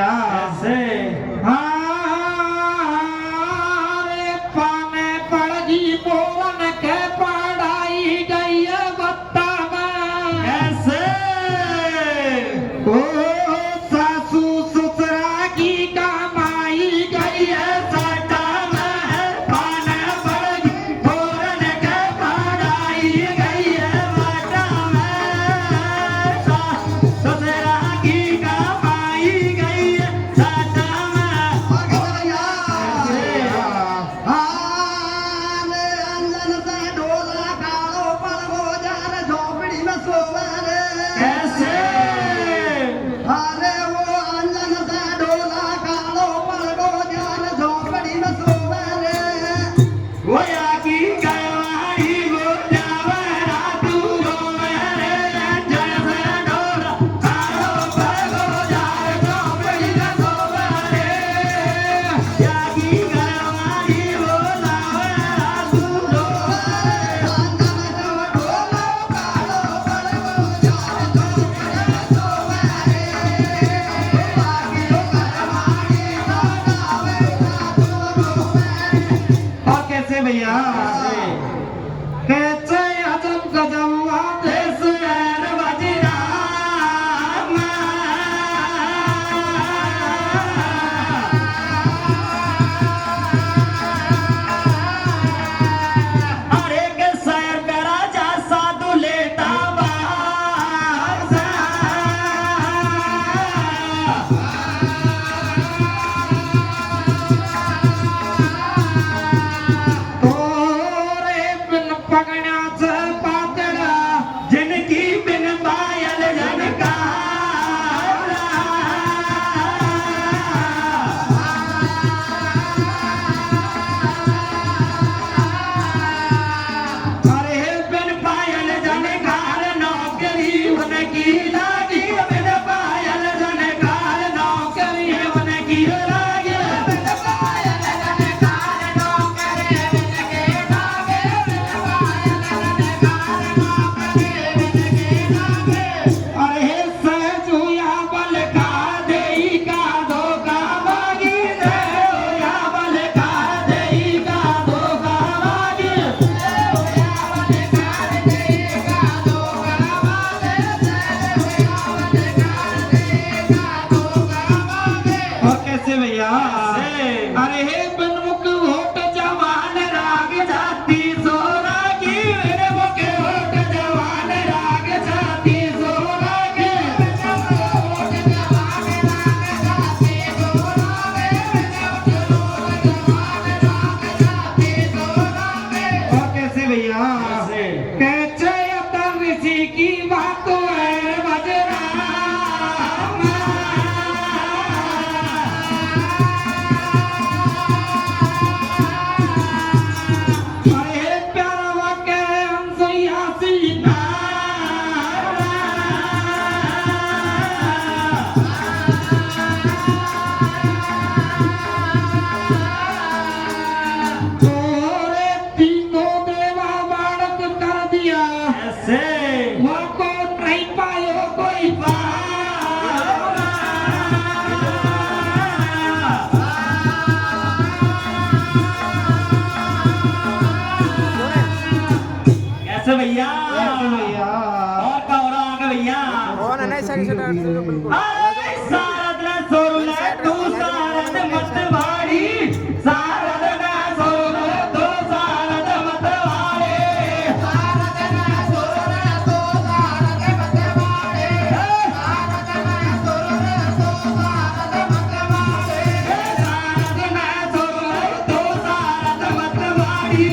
भैया ऐसे रे पाने पड़गी मोहन के पढ़ाई गई बत्ता में ऐसे ओ सासू ससुरा की कमाई गई है साटा में पाने पड़गी मोहन के पढ़ाई गई है बत्ता में ससुरा की कमाई गई है साटा भैया कैसे अजब गजब देश बजरा अरे के सैर करा जा साधु लेता जिनकी बिन पायल जनका अरे बिन पायल जनकार नौकरी उनकी लागी बिन पायल जनकार नौकरी उनकी लागी बिन पायल जनकार नौकरी उनकी लागी बिन पायल जनकार नौकरी उनकी लागी अरे सहजुया बल का देई का धोखा मागी या बल का देई का धोखा मागी और कैसे भैया अरे हे बनमुख होट जवान राग जाती सोना की मेरे मुख होट जवान राग जाती सोना की होट जवान राग जाती सोना और कैसे भैया कैसे अतर ऋषि की बात है बजरा अरे प्यारा के हंसैया सीना तोरे तीनों देवा बालक कर दिया ऐसे वहाँ को नहीं पायो कोई कैसे भैया भैया और का हो रहा आगे भैया अरे सारद न सोरुल तू सारद मत वाड़ी सारद न सोरुल तू सारद मत वाड़ी सारद न सोरुल तू सारद मत वाड़ी सारद न सोरुल तू सारद मत वाड़ी सारद न सोरुल तू सारद मत वाड़ी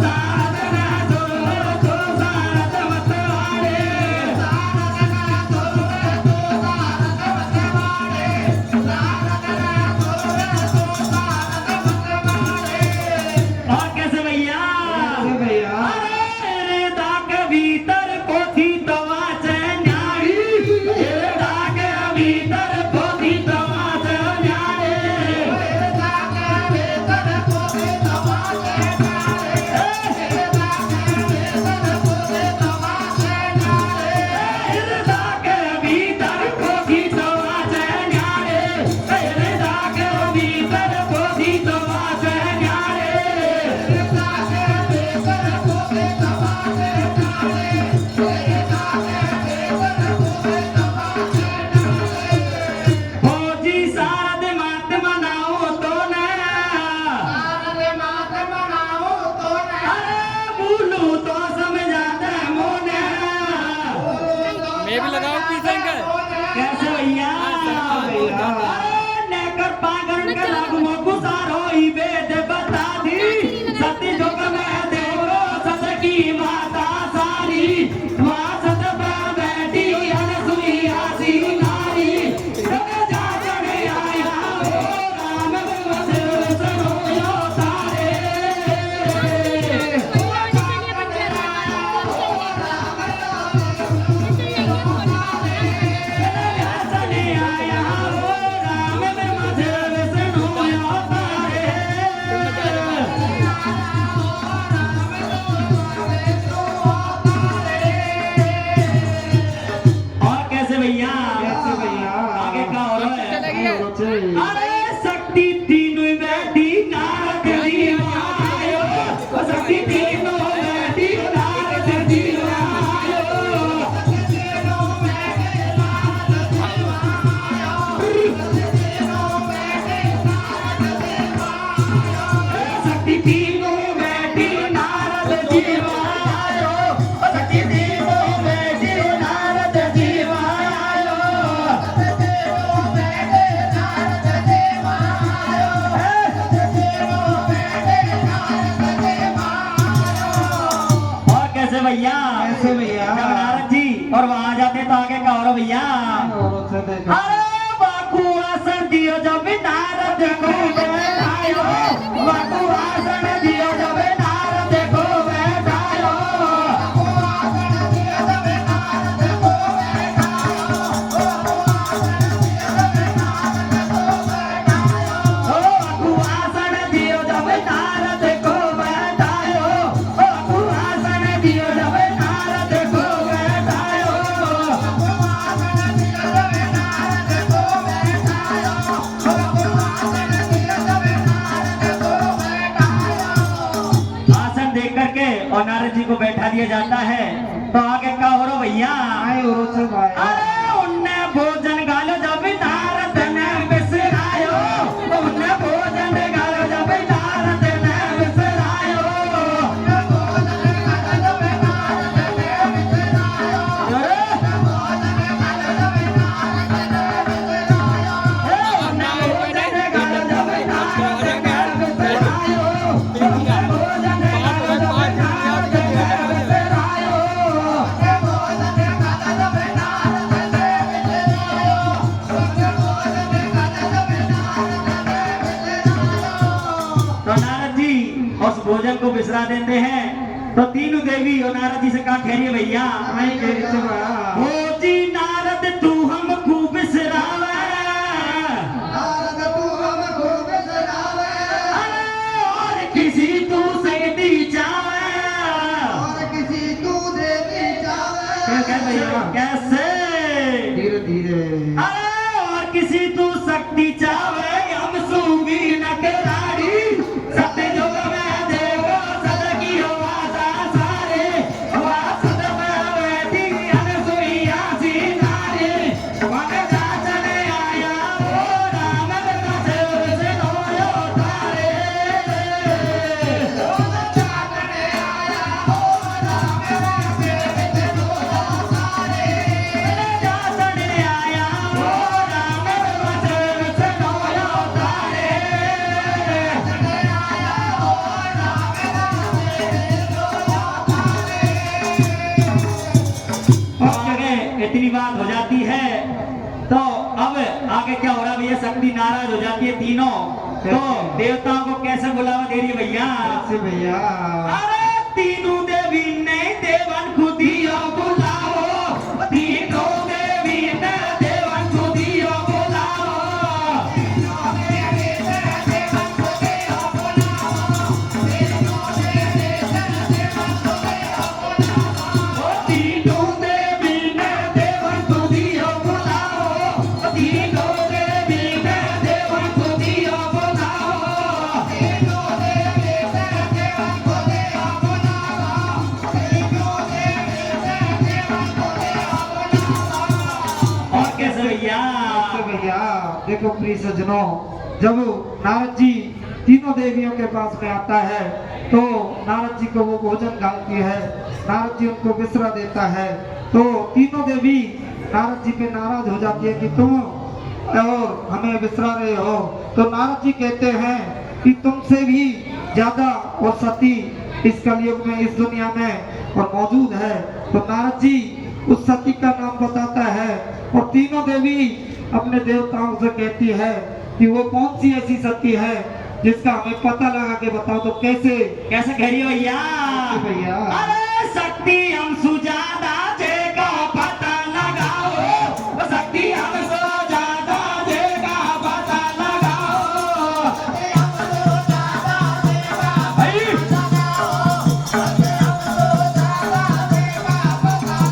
सारद न सोरुल तू सारद मत वाड़ी सारद न सोरुल तू सारद भैया कैसे भैया? जब नारद जी और वहां जाते तो आगे का और भैया औरों से देखा अरे बाकू आसन दियो जब नारद को बैठायो बाकू आसन दियो जब नारद को बैठायो ओ बाकू आसन दियो जब नारद को बैठायो बाकू आसन दियो जब नारद को बैठायो आसन देख करके और नारद जी को बैठा दिया जाता है तो आगे का हो रो भैया आए औरों से भाई अरे उन्ने भोजन गालो जब नारद ने बिसरायो उन्ने भोजन गालो जब नारद ने बिसरायो उन्ने भोजन गालो जब नारद ने बिसरायो तो नारद जी उस भोजन को बिसरा देते हैं तो तीनों देवी और नारद जी से कहा ठहरिए भैया आए कह से भाई ओ जी नारद तू हमको बिसरावे अरे और किसी तू सकती चावे कैसे भैया? कैसे धीरे धीरे अरे और किसी तू शक्ति चावे हम सूबी नकरारी सत्य जुग में देवो सद की हो आशा सारे वासुद में बैठी अनसुईया सी नारी वन जाचन आया वो राम का सेव से धोयो तारे वन जाचन आया वो राम का सेव से धोयो तारे वन जाचन आया वो राम का सेव से धोयो तारे आगे इतनी बात हो जाती है तो अब आगे क्या हो रहा भैया शक्ति नाराज हो जाती है तीनों तो देवताओं को कैसे बुलावा दे रही है भैया कैसे भैया? अरे तीनों देवी ने देवन खुदियो बुलाओ तीनों देवी ने देवन खुदियो बुलाओ ओ तीनों देवी ने देवन खुदियो बुलाओ तीनों देवी ने देवन खुदियो बुलाओ और कैसे भैया कैसे भैया? देखो प्रिय सज्जनों जब नारद जी तीनों देवियों के पास में आता है तो नारद जी को वो भोजन डालती है नारद जी उनको बिसरा देता है तो तीनों देवी नारद जी पे नाराज हो जाती है कि तुम और हमें बिसरा रहे हो तो नारद जी कहते हैं कि तुमसे भी ज्यादा और सती इस कलयुग में इस दुनिया में और मौजूद है तो नारद जी उस सती का नाम बताता है और तीनों देवी अपने देवताओं से कहती है कि वो कौन सी ऐसी सती है जिसका हमें पता लगा के बताओ तो कैसे कैसे कह रही हो भैया भैया? अरे शक्ति हम सुजादा जे का पता लगाओ शक्ति हम सुजादा जे का पता लगाओ भाई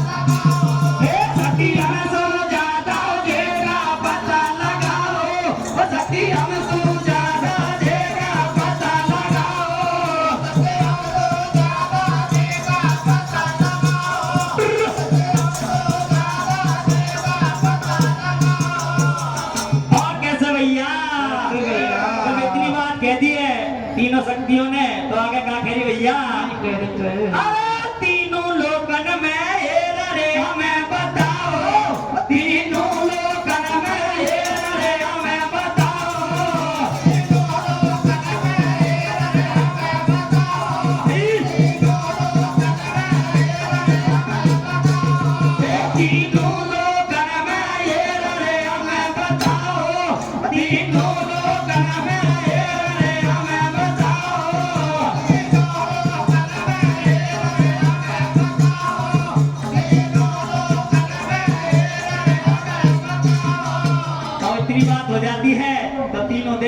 ए शक्ति हम सुजादा जे का पता लगाओ शक्ति हम सुजादा जे का पता लगाओ और कैसे भैया जब इतनी बात कह दी है तीनों शक्तियों ने तो आगे कहा कह रही भैया अरे तीनों लोकन में हेर रे हमें बताओ तीनों लोकन में हेर रे हमें बताओ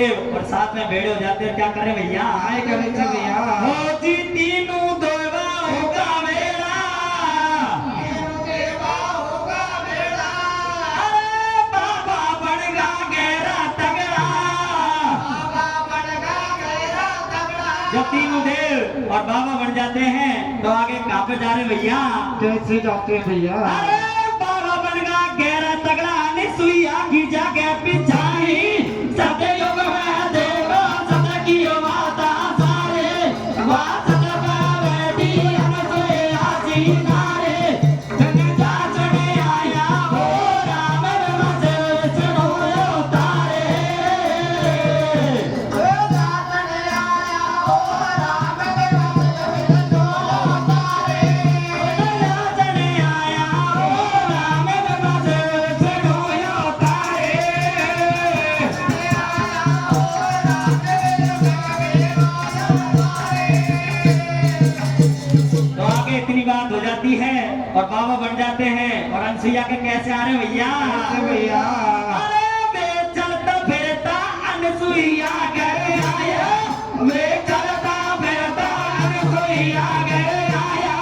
देव और साथ में भेड़े हो जाते हैं, क्या करे भैया? आए करे छे भैया। हो जी तीनों देवा होगा मेला, अरे बाबा बनेगा गहरा तगड़ा। जब तीनों देव और बाबा बन जाते हैं तो आगे कहाँ पे जा रहे भैया? कैसे जाते हैं भैया? अरे बाबा बनेगा गहरा तगड़ा, निसुईया की जाके पिछाई, सतयुग में देव सत की माता सारे, वहाँ सत में बैठी अनसुईया जी नारे, गंगा चढ़े आया हो राम रमसे चढ़ो तारे। तो आगे इतनी बात हो जाती है और बाबा बन जाते हैं और अनसुईया के कैसे आ रहे भैया? कैसे भैया? अरे मैं चलता फिरता अनसुईया घर आया, मैं चलता फिरता अनसुईया घर आया।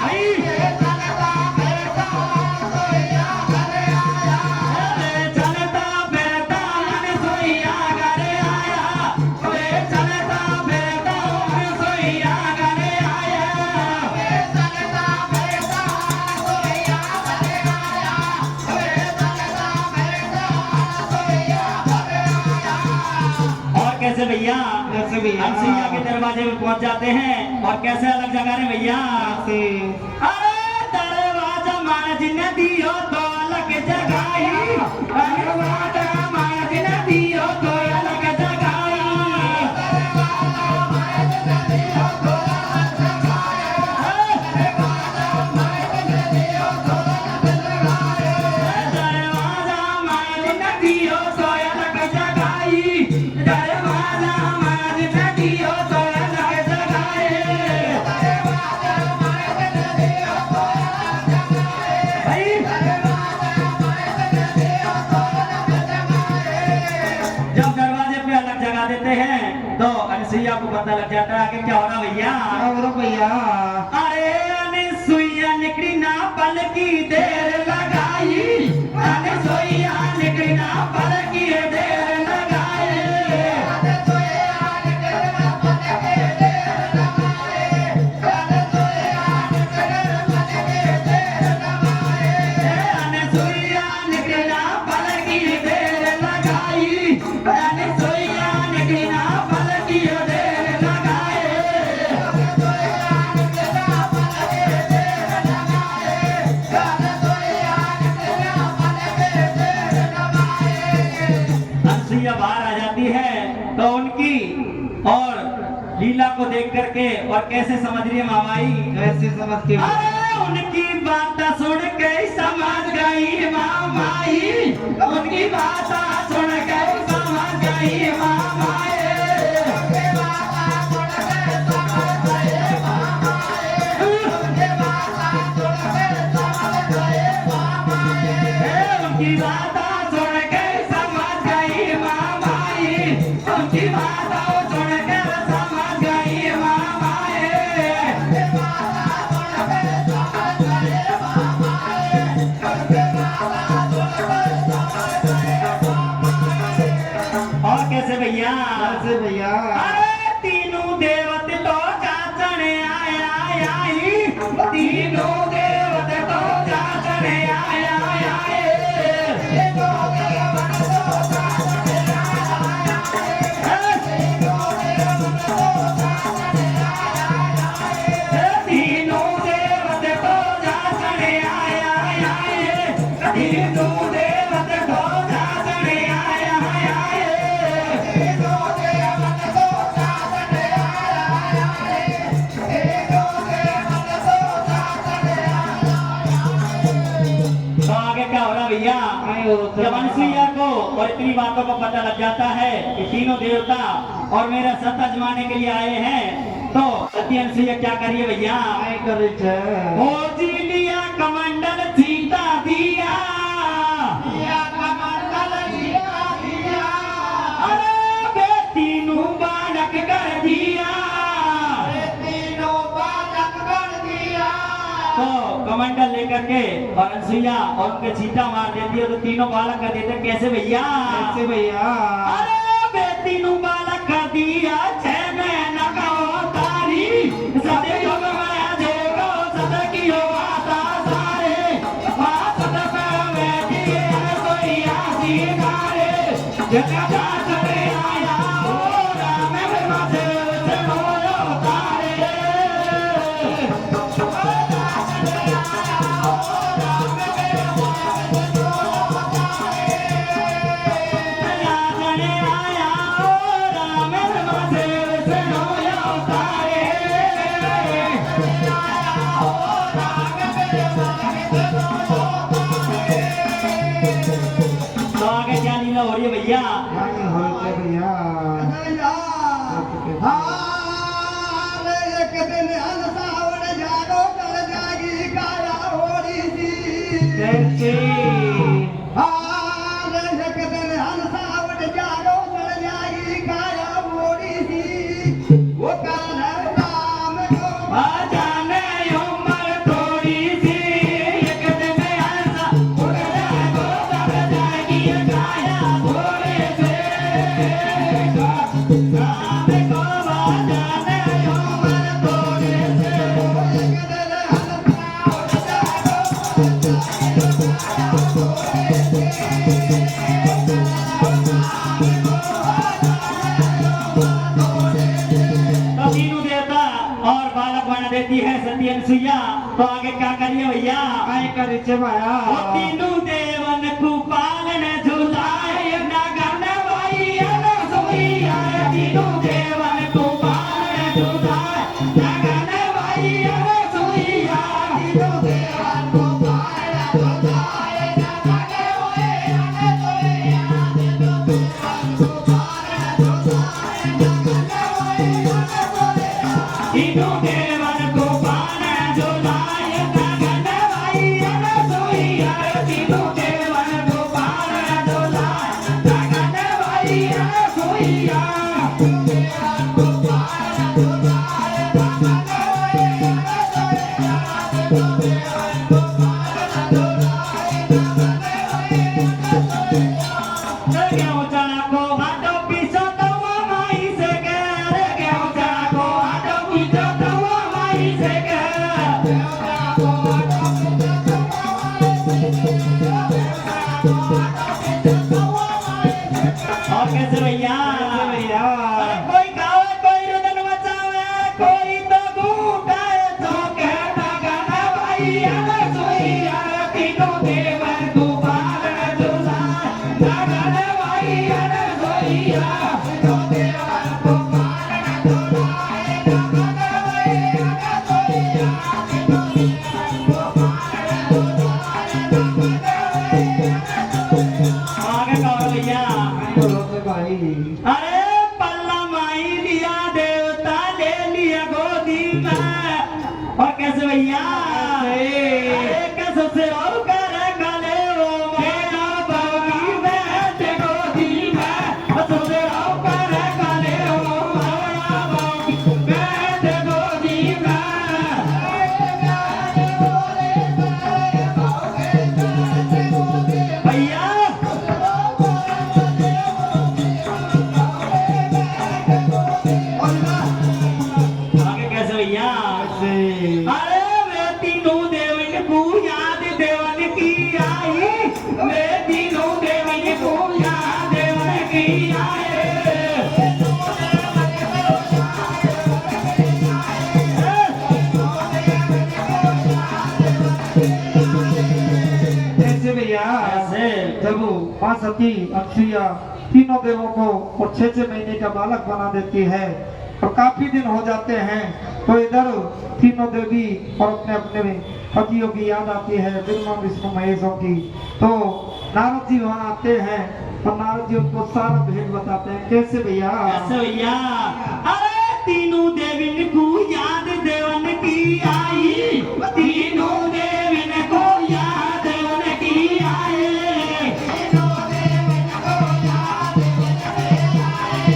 आई। मैं चलता फिरता अनसुईया घर आया, मैं चलता फिरता अनसुईया घर और कैसे भैया? कैसे भैया? अनसुईया के दरवाजे में पहुंच जाते हैं और कैसे अलग जगह रहे भैया? कैसे? अरे दरवाजा महाराज ने दियो तो अलग जगाई, दरवाजा महाराज ने दियो तो अलग जगाई, दरवाजा महाराज ने दियो तो अलग जगाई, दरवाजा महाराज ने दियो तो अलग जगाई। जब दरवाजे पे अलग जगा देते हैं तो अनसुईया को पता लग जाता है कि क्या हो रहा भैया? और भैया? अरे अनसुईया निकली ना पल की देर लगाई, अनसुईया निकली ना पल की देर लगाई, अनसुईया निकली ना पल की देर लगाई, अनसुईया निकली ना पल की देर लगाई। अनसुईया बाहर आ जाती है तो उनकी और लीला को देख करके और कैसे समझ रही है मामाई? कैसे समझ के? अरे उनकी बात सुन के समझ गई मामाई, उनकी बात सुन के समझ गई मामाई, उनकी बात सुन के समझ गई मामाई, उनकी बात सुन के समझ गई मामाई। और कैसे भैया? कैसे भैया? अरे तीनों देवते तो जाचने आया आई, तीनों देवते तो जाचने आया आई, तीनों देवते तो जाचने आया आई, तीनों देवते तो जाचने आया आई। तो आगे क्या हो रहा भैया? जब अनसुईया को और इतनी बातों का पता लग जाता है कि तीनों देवता और मेरा सत आजमाने के लिए आए हैं तो सती अनसुईया क्या करिए भैया? आए करे छे। ओ जी लिया कमंडल सीता दिया, कमंडल लेकर के और अनसुईया और उनके चीटा मार देती है तो तीनों बालक कर देते कैसे भैया? कैसे भैया? अरे बे तीनों बालक कर दिया छह महीना का तारी सदे योग माया जोगो सद की हो आता सारे सद में दिए कोई आसी गारे जगह चले आया हो राम मधे से होयो तारे तो आगे क्या लीला हो रही है भैया? क्या होते भैया? कैसे? जाने उम्र थोड़ी सी एक दिन ऐसा उड़ जाएगा चल जाएगी काया थोड़े से रात को जाने उम्र थोड़ी से एक दिन तो तीनों देवता और बालक बना देती है सती अनसुईया। तो आगे क्या करिए भैया? काय करीचे भैया? वो तीनों देवन को पालन झुलाए नगन भाई अनसुईया तीनों देवन को पालन झुलाए नगन भाई अनसुईया तीनों देवन को पालन झुलाए नगन भाई अनसुईया तीनों देवन को पालन झुलाए नगन भाई अनसुईया तीनों देवन को पालन झुलाए नगन भाई अनसुईया तीनों देवन को पालन झुलाए नगन भाई अनसुईया तीनों देवन को पालन झुलाए नगन भाई अनसुईया तीनों देवन को पालन झुलाए नगन भाई अनसुईया गेहूं चना को हाथों पीछो तो माई से कर गेहूं चना को हाथों पीछो तो माई से कर गेहूं चना को हाथों पीछो तो माई से कर और कैसे भैया? कैसे भैया? अरे कोई गावे कोई रुदन मचावे कोई तो घूटाए तो कहता गाना भाई अनसुईया तीनों देवन को पालन झुलाए नगन भाई अनसुईया तीनों देवन को पालन झुलाए नगन भाई अनसुईया तीनों देवन को पालन झुलाए नगन भाई अनसुईया। आगे कहो भैया? होते भाई? अरे पल्ला माई लिया देवता ले लिया गोदी में और कैसे भैया? अरे कैसे से और करे गले वो मेरा बाबी में गोदी में कैसे और करे गले वो मेरा बाबी में गोदी में भैया आगे कैसे भैया? कैसे? अरे वे तीनों देवन को याद देवन की आई वे तीनों देवन को याद देवन की आए कैसे भैया? कैसे? जब माँ सती अनसुईया तीनों देवों को और 6-6 महीने का बालक बना देती है और काफी दिन हो जाते हैं तो इधर तीनों देवी और अपने अपने पतियों की याद आती है ब्रह्मा विष्णु महेशों की। तो नारद जी वहाँ आते हैं और नारद जी उनको सारा भेद बताते हैं। कैसे भैया? कैसे भैया? अरे तीनों देविन को याद देवन की आई तीनों देविन को याद देवन की आई तीनों देविन को याद देवन की आई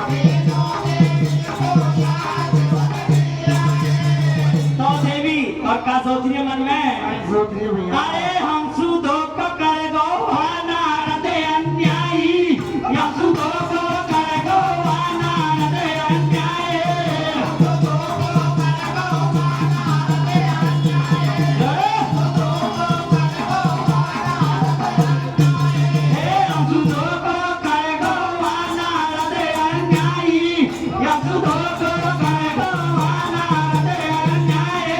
तीनों देविन को याद देवन की आई। तो देवी और क्या सोच रही है मन में? सोच रही है भैया? अरे हम सुधो को कर गो नारद अन्यायी, हम सुधो को कर गो नारद अन्यायी। हम सुधो को कर गो नारद अन्यायी, हम सुधो को कर गो नारद अन्यायी।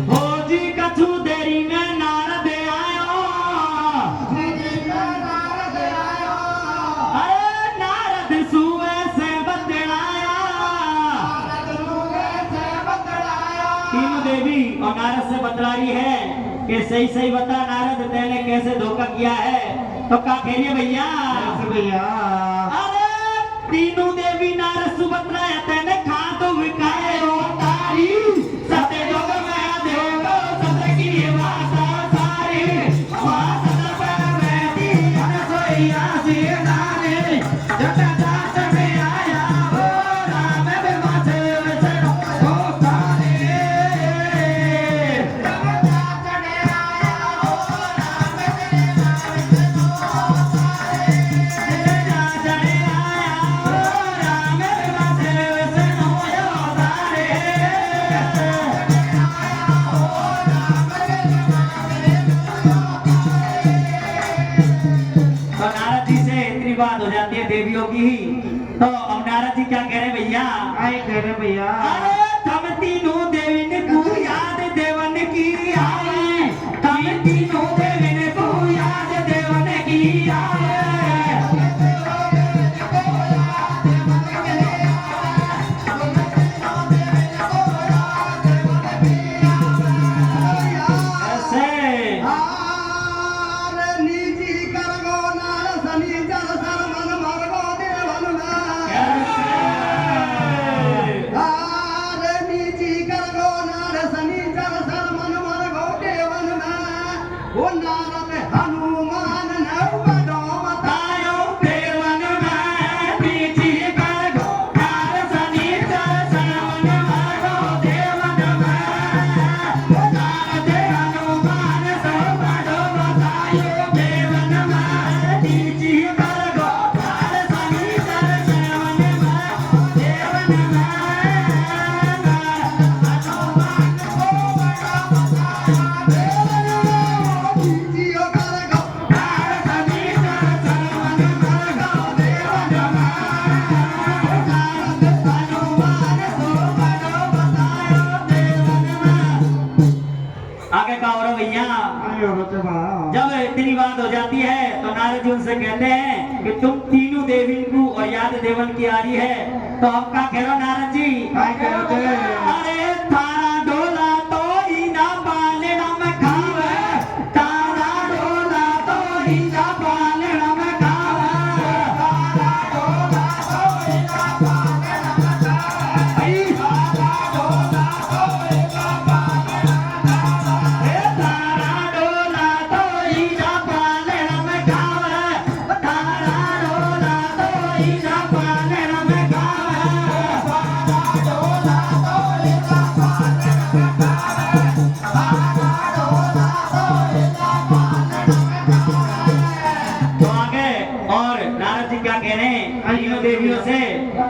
हो जी कछु देरी में नारद आयो, अरे नारद सुबह से बतलाया, तीनों देवी और नारद से बतला रही है कि सही सही बता नारद तेने कैसे धोखा किया है। तो क्या कह रही है भैया? कैसे भैया? अरे तीनों देवी नारद सुभद्रा तेने खा तो विकाए हो तारी, सत्य जोग में देव सत्य की वासा सारी, वासा पर मैं दी अनसोईया सी नाने, जटा जात में आया हो राम बिमाचे वचन हो तारे। तो नारद जी से इतनी बात हो जाती है देवियों की, तो अब नारद जी क्या कह रहे भैया? आई कह रहे भैया? अरे हम तीनों देविन को याद देवन की आए, हम तीनों देविन को याद देवन की आए। ऐसे हनुमान तायो देवन में पीछे कर गो, नारद शनिचर श्रवण मार्गो देवन में, नारद हनुमान सब बड़ो बतायो देवन में पीछे कर गो, नारद शनिचर श्रवण मार्गो देवन में, आगे का और भैया आई हो बच्चे बा? जब इतनी बात हो जाती है तो नारद जी उनसे कहते हैं कि तुम तीनों देवी को और याद देवन की आ रही है, तो अब क्या कह रहे हो नारद जी? आई कह रहे थे? अरे थारा डोला तो ही ना पाले में खावे, तारा डोला तो ही ना पाले में खावे, तारा डोला तो ही ना पाले में खावे, तारा डोला तो ही ना पाले में खावे, तारा डोला तो ही ना पाले में खावे, तारा डोला तो ही ना पाले में खावे, तारा डोला तो ही ना पाले में खावे, तारा डोला तो ही ना पाले में खावे। तो आगे और नारद जी क्या कह रहे हैं तीनों देवियों से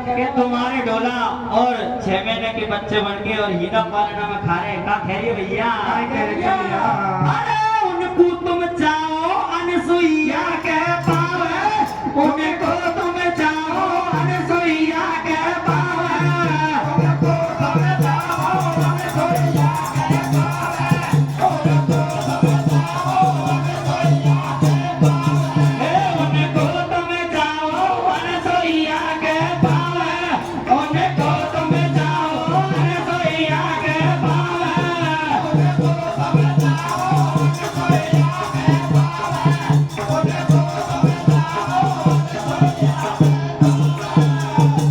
कि तुम्हारे डोला और 6 महीने के बच्चे बन के और हीरा पालना में खा रहे हैं, क्या कह रही है भैया? आई कह रहे थे भैया? अरे उनको तुम चाहो अनसुईया के पावे, उनको तुम चाहो अनसुईया के पावे, उनको तुम चाहो अनसुईया के पावे, उनको तुम चाहो अनसुईया के पावे, उनको तुम चाहो अनसुईया के पावे, उनको तुम चाहो अनसुईया के पावे, उनको तुम चाहो अनसुईया के पावे।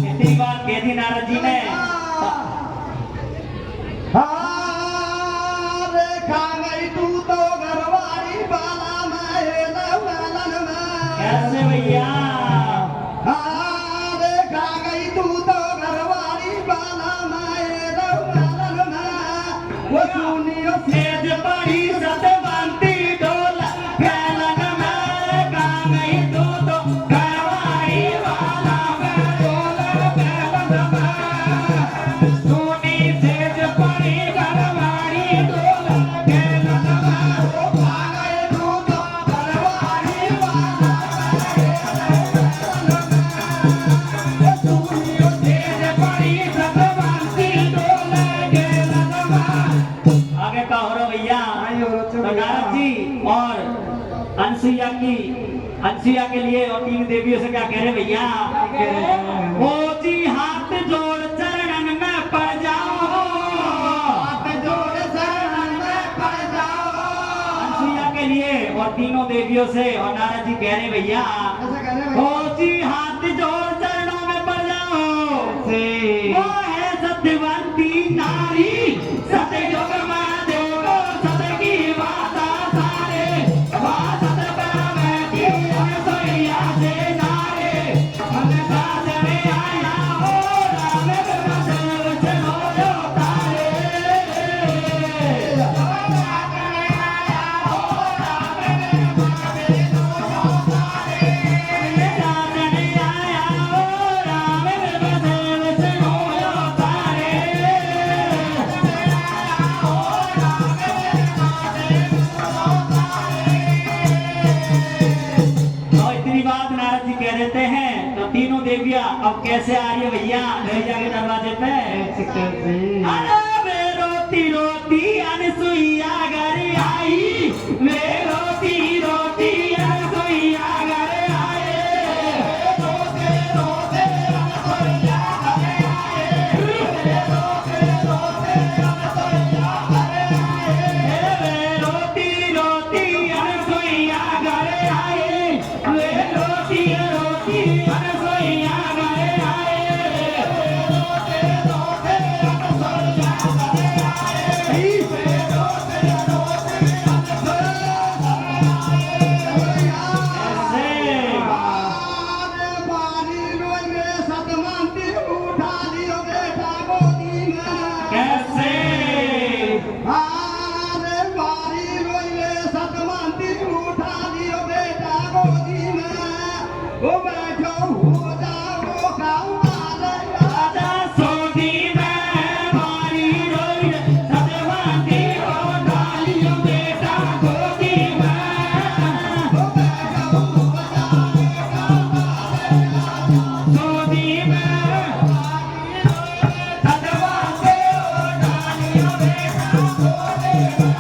इतनी बात कह दी नारद जी ने। कैसे भैया? वो सुनियो सेज पड़ी सतवंती डोल फैलन में का नहीं तू तो घरवाड़ी वाला में डोल फैलन में सुनी सेज पड़ी घरवाड़ी डोल फैलन में ओ भागे तू तो घरवाड़ी वाला सुनियो सेज पड़ी सतवंती डोल फैलन में। आगे का हो रहा भैया आइयो रोचो तो नारद जी और अनसुईया के लिए और तीन देवियों से क्या कह रहे भैया ओ जी हाथ जोड़ चरणन में पड़ जाओ हाथ जोड़ शरण में पड़ जाओ अनसुईया के लिए और तीनों देवियों से और नारद जी कह रहे भैया ऐसा कह रहे ओ जी हाथ जोड़ चरणों में पड़ जाओ भाई वो है सत्यवंती नारी सतयुग में देखो सत की माता सारे वहाँ सत पर बैठी अनसुईया से नारे मन साथ में आया हो राम ब्रह्म चलो जो तारे साथ में आया हो राम ब्रह्म चलो जो तारे और इतनी बात नारद जी कह देते हैं तो तीनों देवियां अब कैसे आ रही है भैया नैया के दरवाजे पे अरे वे रोती रोती अनसुईया घर आई वे रोती रोती अनसुईया घर आए रोते रोते अनसुईया घर आए वे रोती रोती अनसुईया घर आए वे रोती रोती अनसुईया घर आए कैसे राजा सोधी में मारी रोई सतवंती को डालियो बेटा गोदी में सोधी में सतवंती को डालियो बेटा गोदी में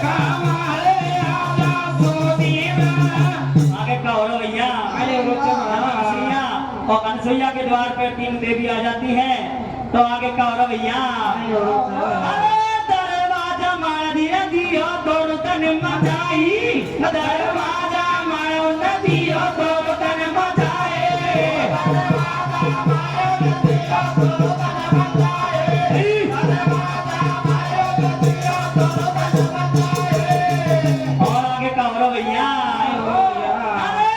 कमाले राजा सोधी में। आगे का हो रहा भैया अनसुईया और अनसुईया के द्वार पर तीन देवी आ जाती है तो आगे का हो रहा भैया अरे दरवाजा मार दिया दियो दोनों तन मचाई दरवाजा मार दियो दोनों तन मचाए और आगे का हो रहा भैया अरे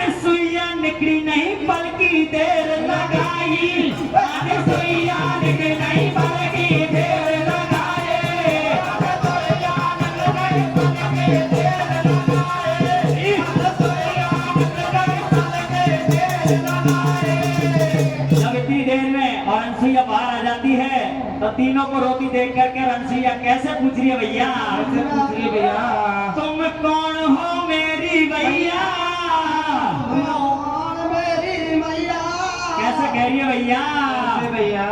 अनसुईया निकली नहीं बल्कि देर लगाई अनसुईया निकली नहीं बल्कि देर लगाए जब इतनी देर में और अनसुईया बाहर आ जाती है तो तीनों को रोती देख करके अनसुईया कैसे पूछ रही है भैया तुम कौन हो मेरी भैया कैसे कह रही है भैया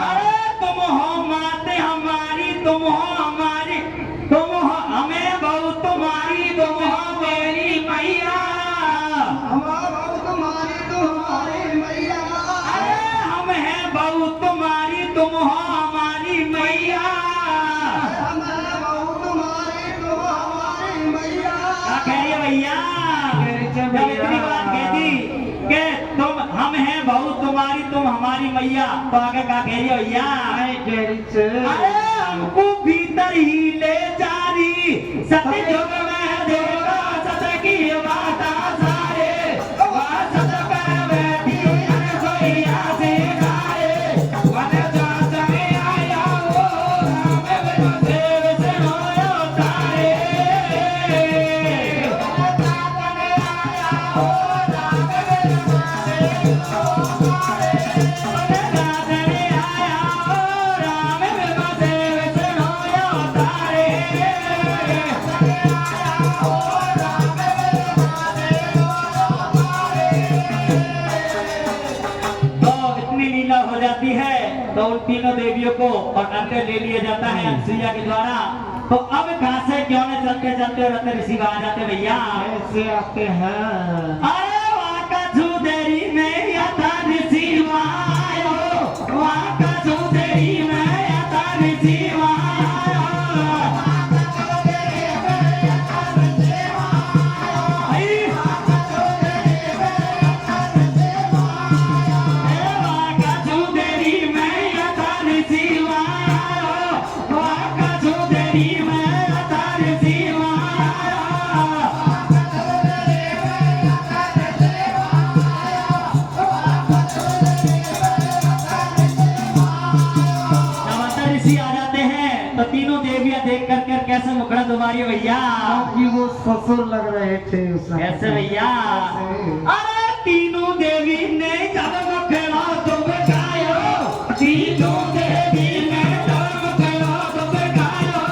अरे तुम हो माते हमारी तुम हो हमारी तुम हो हमें बहू तुम्हारी तुम हो मेरी मैया अरे हम हैं बहू तुम्हारी तुम हो हमारी मैया क्या कह रही है भैया जब इतनी बात कह दी कि तुम हम हैं बहू तुम्हारी तुम हमारी मैया तो आगे क्या कह रही है भैया अरे हमको भीतर ही ले जा रही सतयुग में देखो सत की बात सारे वहाँ सत पर बैठी अनसुईया से गाए वन जात देवियों को पकड़कर ले लिया जाता है अनसुईया के द्वारा। तो अब कहां से क्यों न चलते चलते रत्न ऋषि आ जाते भैया। कैसे आते हैं? अरे वाका झूदेरी में आता ऋषि आयो, वाका झूदेरी में आता ऋषि आ जाते हैं। तो तीनों देवियां देख कर कैसे मुखड़ा तुम्हारी भैया। कि वो ससुर लग रहे थे उस समय। कैसे भैया? कैसे? अरे तीनों देवी ने जब मुखड़ा तुम गायो, तीनों देवी ने जब मुखड़ा तुम गायो,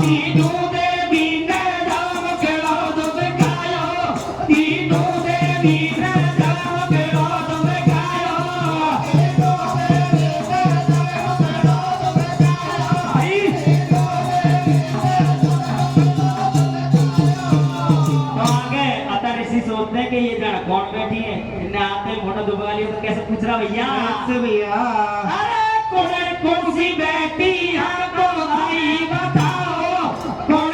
तीनों देवी ने जब मुखड़ा तुम गायो, तीनों देवी ने जब मुखड़ा तुम गायो, तो आगे अतर ऋषि सोचते हैं कि ये जन कौन बैठी है, इन्हें आते फोटो दुबा लिया तो कैसे पूछ रहा भैया। कैसे भैया? अरे कौन सी बैठी हमको सही बताओ, कौन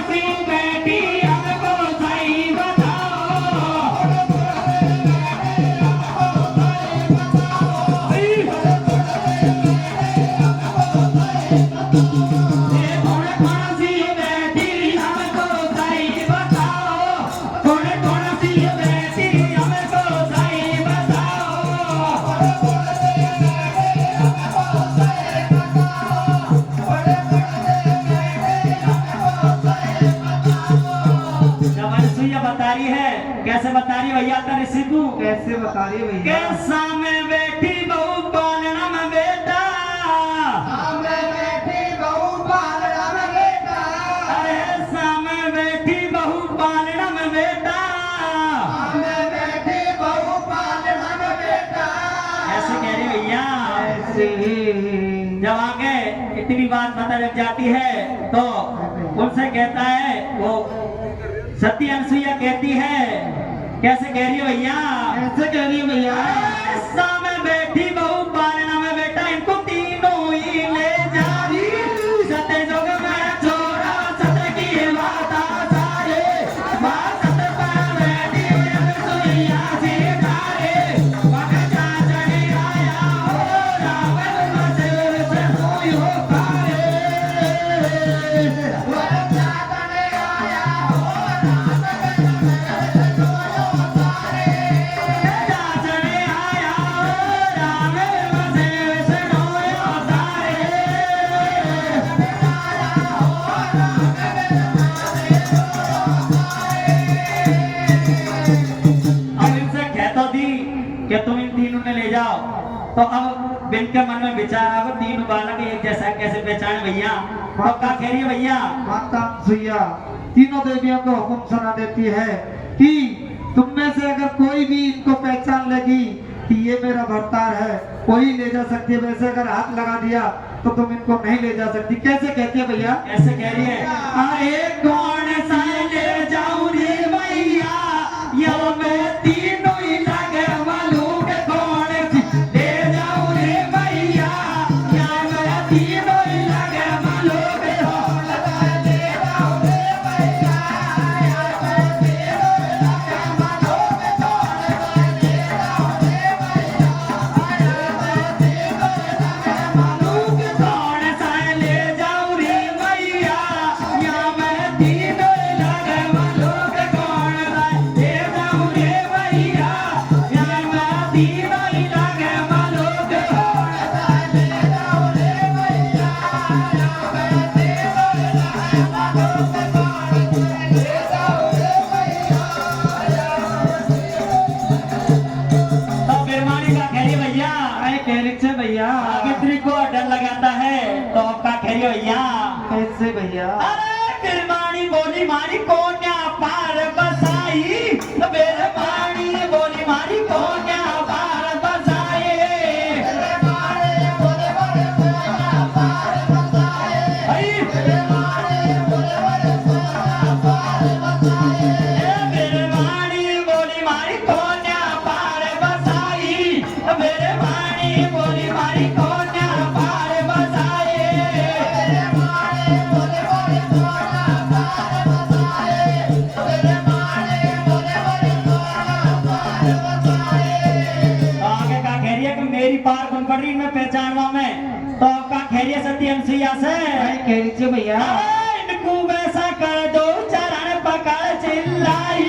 सी बैठी हमको सही बताओ, ये कौन सी बैठी हमको सही बताओ, कौन सी बैठी हमको सही बताओ। जब अनसुईया बता रही है, कैसे बता रही है भैया अतर ऋषि को। कैसे बता रही है भैया? कैसा में बैठी बहू पालना में बेटा, अरे सामने बैठी बहू पालना में बेटा, ऐसे कह रही भैया। ऐसे ही। जब आगे इतनी बात पता लग जाती है तो उनसे कहता है वो सती अनसुईया कहती है, कैसे कह रही है भैया। कैसे कह रही है भैया? सामने बैठी बहू पालना में बेटा, इनको तीनों ही ले जा रही, सत्य जोग में छोड़ा सत्य की बात सारे, बात सत्य पर बैठी अनसुईया सितारे, बगचा चढ़ी आया हो रावण मसेर से कोई हो पारे, बगचा चढ़ी आया हो कि तुम इन तीनों ने ले जाओ। तो अब बिन के मन में विचार आगे तीन बालक एक जैसा कैसे पहचान भैया। तो क्या कह रही है भैया। माता अनसुईया तीनों देवियों को हुक्म सुना देती है कि तुम में से अगर कोई भी इनको पहचान लेगी कि ये मेरा भरतार है, वही ले जा सकती है। वैसे अगर हाथ लगा दिया तो तुम इनको नहीं ले जा सकती। कैसे कहती है भैया? ऐसे कह रही है, अरे कौन सा ले जाऊं रे भैया, या मैं तीनों ही लगे मालूम के कौन सी ले जाऊं रे भैया, या मैं तीनों ही लगे मालूम के कौन सा ले जाऊं रे भैया, या मैं तीनों ही लगे मालूम के कौन सा ले जाऊं रे भैया, या मैं तीनों ही लगे मालूम के कौन सा ले जाऊं रे भैया, या मैं तीनों ही लगे मालूम के कौन सा ले जाऊं रे भैया, या मैं तीनों ही लगे मालूम के कौन सा ले जाऊं रे भैया, या मैं तीनों ही लगे मालूम के कौन सा ले जाऊं रे भैया, तो बिरमानी का खैरी भैया। अरे कहने से भैया। सावित्री को डर लगाता है तो अब का खैरी भैया। कैसे भैया? अरे बिरमानी बोली मारी को न्या पार भैया से भाई कह लीजिए भैया इनको वैसा कर दो चरण पकड़ चिल्लाई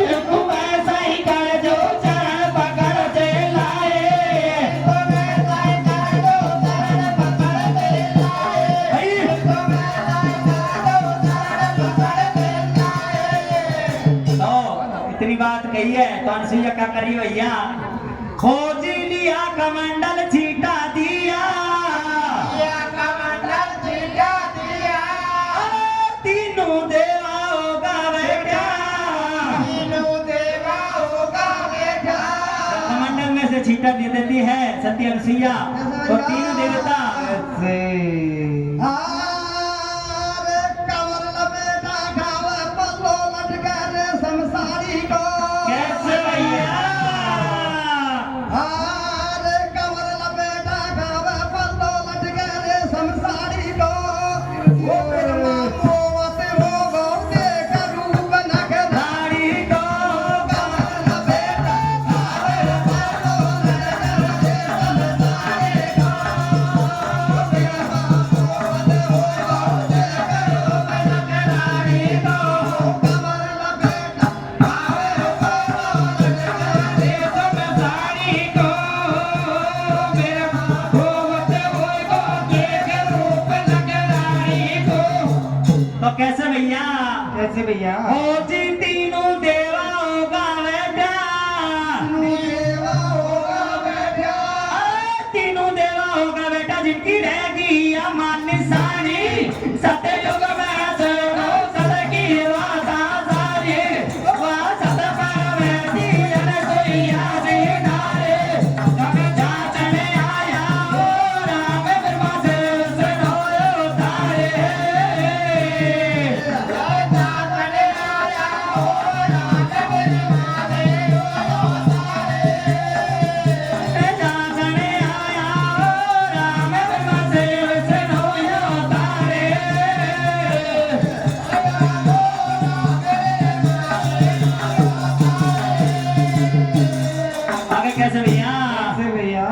इनको वैसा ही कर दो चरण पकड़ चिल्लाए इनको वैसा ही कर दो चरण पकड़ चिल्लाए इनको वैसा ही कर दो चरण पकड़ चिल्लाए। तो इतनी बात कही है तो अनसुईया क्या करी भैया खोज लिया कमंडल छीटा दिया कमंडल छीटा दिया तीनों देवा होगा बेटा तीनों देवा होगा बेटा कमंडल में से छीटा दे देती है सती अनसुईया तो तीनों देवता से कैसे भैया दाढ़ी को तो कैसे भैया कैसे भैया हो जी तीनों देवा होगा बेटा तीनों देवा होगा बेटा जिनकी रहेगी अमान निशानी सत्ययुग में सुनो सत की वासा सारी वह सत पर बैठी अनसुईया से नारे जग जाचने आया हो राम ब्रह्मा से सुनो तारे जाचने आया हो राम ब्रह्मा से सुनो तारे आगे कैसे भैया कैसे भैया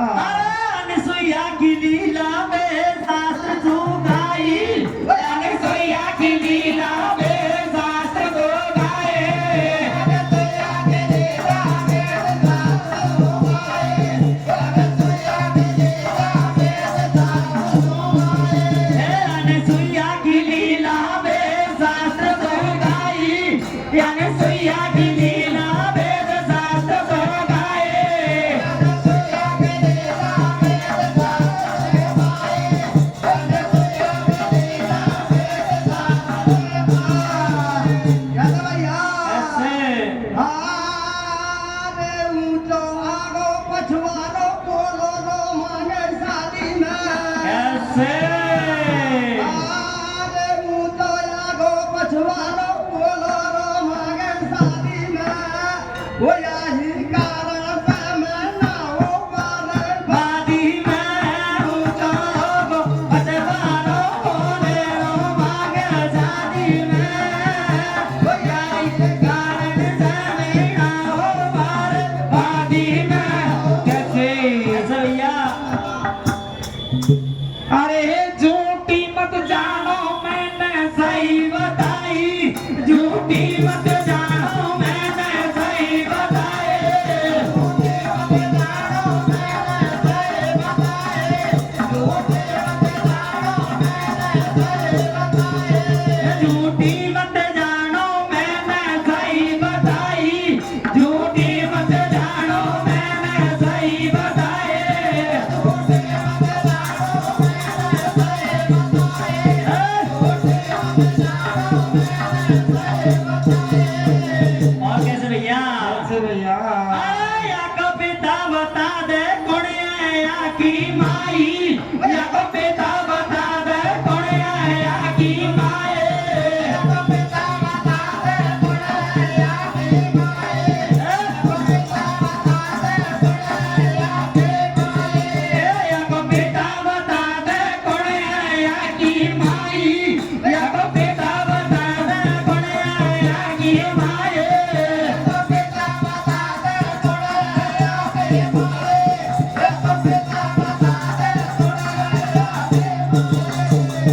अनसुईया की लीला में शास्त्र सुगाई अनसुईया की लीला में शास्त्र सुगाए अनसुईया की लीला में शास्त्र सुगाई अनसुईया की लीला में शास्त्र सुगाए ऐसे कैसे वादी में ऊंचा हो बचवानो बोले रो मांगे शादी में यही कारण से मेरा हो पार वादी में कैसे ऐसे भैया अरे झूठी मत जानो मैंने सही बताई झूठी मत जानो मैंने सही बताई झूठी मत जानो मैंने सही बताई झूठी मत जानो मैंने सही बताई और कैसे भैया कैसे भैया या को पिता बता दे कौन है या की माई या को पिता बता दे कौन है या की माई या को पिता बता दे कौन है या की माई या को पिता बता दे कौन है या की माई या को पिता बता दे कौन है या की माई या को पिता बता दे कौन है या की माई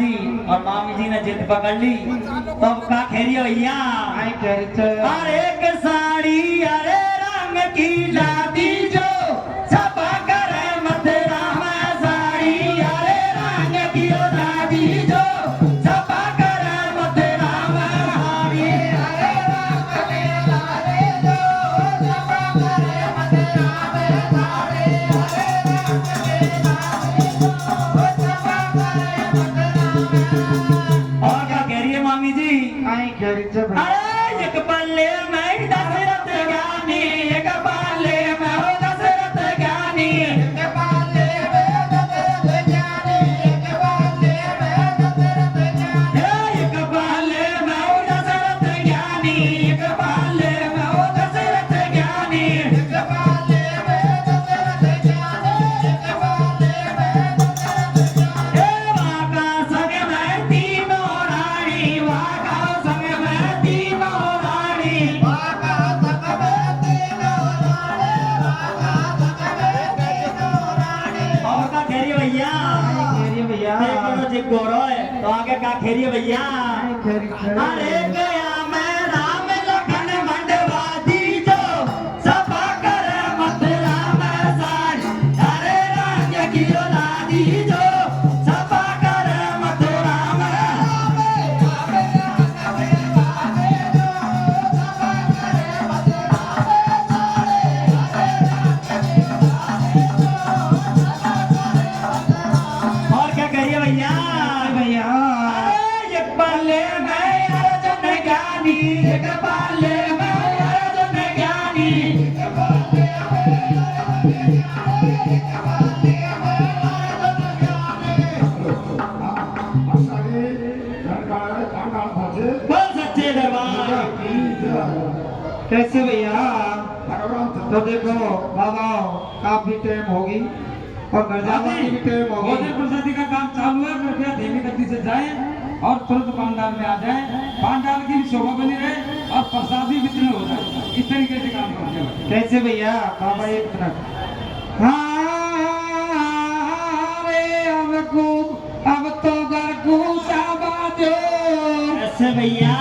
जी और मामी जी ने जिद पकड़ ली। तब का खेरिए भैया आई खेरी अरे एक साड़ी अरे रंग की लादी जो छपा करे मथुरा में साड़ी अरे रंग की लादी जो छपा करे मथुरा में साड़ी अरे रंग की लादी जो छपा करे मथुरा में साड़ी अरे रंग की लादी जो छपा करे मथुरा में। और क्या कह रही है मामी जी आई खेरी अरे एक पल्ले में दशरथ ज्ञानी एक पल्ले में हो दशरथ ज्ञानी एक पल्ले में दशरथ ज्ञानी एक पल्ले में दशरथ ज्ञानी एक पल्ले में हो दशरथ ज्ञानी एक पल्ले में हो दशरथ ज्ञानी एक पल्ले में दशरथ ज्ञानी एक पल्ले में दशरथ ज्ञानी वाका संग में तीनों रानी वाका संग में तीनों रानी वाका संग में तीनों रानी वाका संग में तीनों रानी। और का खेरिए भैया खेरी भैया देखो जी गोरो है तो आगे का खेरिए भैया आई खेरी अरे गया मैं राम लखन मंडवादी जो सभा करे मथुरा में साड़ी अरे रंग की लादी जो सभा करे मथुरा में और क्या करिए भैया भैया अरे एक पल्ले में अर्जुन ज्ञानी एक पल्ले में अर्जुन ज्ञानी एक पल्ले में अर्जुन ज्ञानी एक पल्ले में अर्जुन ज्ञानी। बोल सच्चे दरबार कैसे भैया तो देखो बाबा काफी टाइम होगी और घर जाने की भी टाइम होगी। भोजन प्रसादी का काम चालू है, कृपया धीमी गति से जाएं और तुरंत पांडाल में आ जाएं। पांडाल की भी शोभा बनी रहे और प्रसादी वितरण हो जाए, इस तरीके से काम करते हैं। कैसे भैया बाबा एक मिनट हाँ रे अब तो घर को शाबाश ऐसे भैया